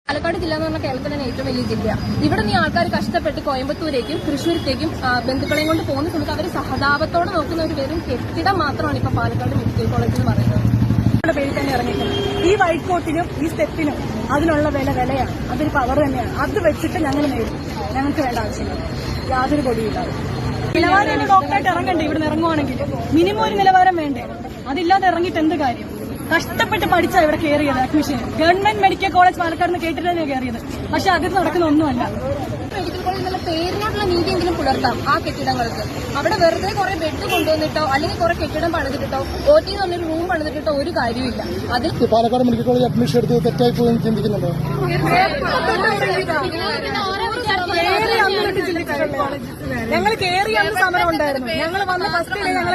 പാലക്കാട് ജില്ല എന്ന് പറഞ്ഞാൽ കേരളത്തിൽ തന്നെ ഏറ്റവും വലിയ ജില്ല. ഇവിടെ നിന്ന് ആൾക്കാർ കഷ്ടപ്പെട്ട് കോയമ്പത്തൂരേക്കും തൃശ്ശൂരത്തേക്കും ബന്ധുക്കളെയും കൊണ്ട് പോകുന്ന സമയത്ത് അവർ സഹതാപത്തോടെ നോക്കുന്ന ഒരു വെറും കെട്ടിടം മാത്രമാണ് ഇപ്പൊ പാലക്കാട് മെഡിക്കൽ കോളേജ് എന്ന് പറയുന്നത്. പേരിൽ തന്നെ ഇറങ്ങിയിട്ടുണ്ട്. ഈ വൈറ്റ് കോട്ടിനും ഈ സ്റ്റെപ്പിനും അതിനുള്ള വിലയാണ്. അതൊരു പവർ തന്നെയാണ്. അത് വെച്ചിട്ട് ഞങ്ങൾ നേടും. ഞങ്ങൾക്ക് വേണ്ട ആവശ്യമില്ല, യാതൊരു പൊടിയില്ലാതെ. നിലവാരം ഡോക്ടറായിട്ട് ഇറങ്ങണ്ടേ? ഇവിടെ ഇറങ്ങുവാണെങ്കിൽ മിനിമം ഒരു നിലവാരം വേണ്ടേ? അതില്ലാതെ ഇറങ്ങിയിട്ട് എന്ത് കാര്യം? കഷ്ടപ്പെട്ട് പഠിച്ചാ ഇവിടെ കയറിയത് admission. Government medical college Palakkad കേട്ടിട്ടാണ് കയറിയത്. പക്ഷെ അതിൽ നടക്കുന്ന ഒന്നുമല്ല. മെഡിക്കൽ കോളേജ് എന്നുള്ള പേരിനോടുള്ള നീതിയെങ്കിലും പുലർത്താം ആ കെട്ടിടങ്ങൾക്ക്. അവിടെ വെറുതെ കുറെ ബെഡ് കൊണ്ടുവന്നിട്ടോ അല്ലെങ്കിൽ കുറെ കെട്ടിടം പണിതിട്ടോ OT എന്ന് പറഞ്ഞൊരു റൂം പണിതിട്ടോ ഒരു കാര്യമില്ല. അതിൽ പാലക്കാട് മെഡിക്കൽ കോളേജ് അഡ്മിഷൻ എടുത്ത് തെറ്റായി പോയെന്ന് ചിന്തിക്കുന്നുണ്ടോ? ഞങ്ങൾ കയറിയാന്ന് സമരം ഉണ്ടായിരുന്നു. ഞങ്ങൾ വന്ന ഫസ്റ്റ് ഞങ്ങൾ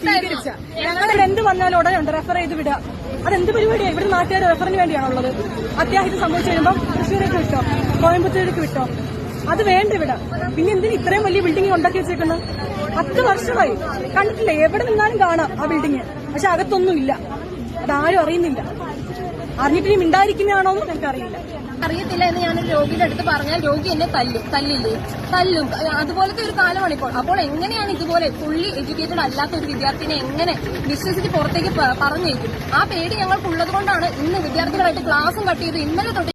സ്വീകരിച്ച ഞങ്ങൾ എന്ത് വന്നാലും ഉടനെ ഉണ്ട് റെഫർ ചെയ്ത് വിടുക. അതെന്ത് പരിപാടിയാണ്? ഇവിടെ നാട്ടുകാർ റെഫറിന് വേണ്ടിയാണുള്ളത്. അത്യാഹിതം സംഭവിച്ചു കഴിയുമ്പോൾ തൃശ്ശൂരേക്ക് വിട്ടോ, കോയമ്പത്തൂരേക്ക് വിട്ടോ, അത് വേണ്ട ഇവിടെ. പിന്നെ എന്തിന് ഇത്രയും വലിയ ബിൽഡിംഗ് ഉണ്ടാക്കി വെച്ചേക്കുന്നത്? 10 വർഷമായി കണ്ടിട്ടില്ല. എവിടെ നിന്നാലും കാണാം ആ ബിൽഡിംഗ്. പക്ഷെ അകത്തൊന്നും ഇല്ല. അതാരും അറിയുന്നില്ല. അറിഞ്ഞിട്ട് മിണ്ടായിരിക്കുന്നതാണോന്നും എനിക്കറിയില്ല. അറിയത്തില്ല എന്ന് ഞാനൊരു രോഗിയുടെ അടുത്ത് പറഞ്ഞാൽ രോഗി എന്നെ തല്ലും. അതുപോലത്തെ ഒരു കാലമാണ് ഇപ്പോൾ. അപ്പോൾ എങ്ങനെയാണ് ഇതുപോലെ ഫുള്ളി എഡ്യൂക്കേറ്റഡ് അല്ലാത്ത ഒരു വിദ്യാർത്ഥിനെ എങ്ങനെ വിശ്വസിച്ച് പുറത്തേക്ക് പറഞ്ഞേക്കും? ആ പേടി ഞങ്ങൾക്കുള്ളത് കൊണ്ടാണ് ഇന്ന് വിദ്യാർത്ഥികളായിട്ട് ക്ലാസും കട്ട് ചെയ്ത് ഇന്നലെ തൊട്ട്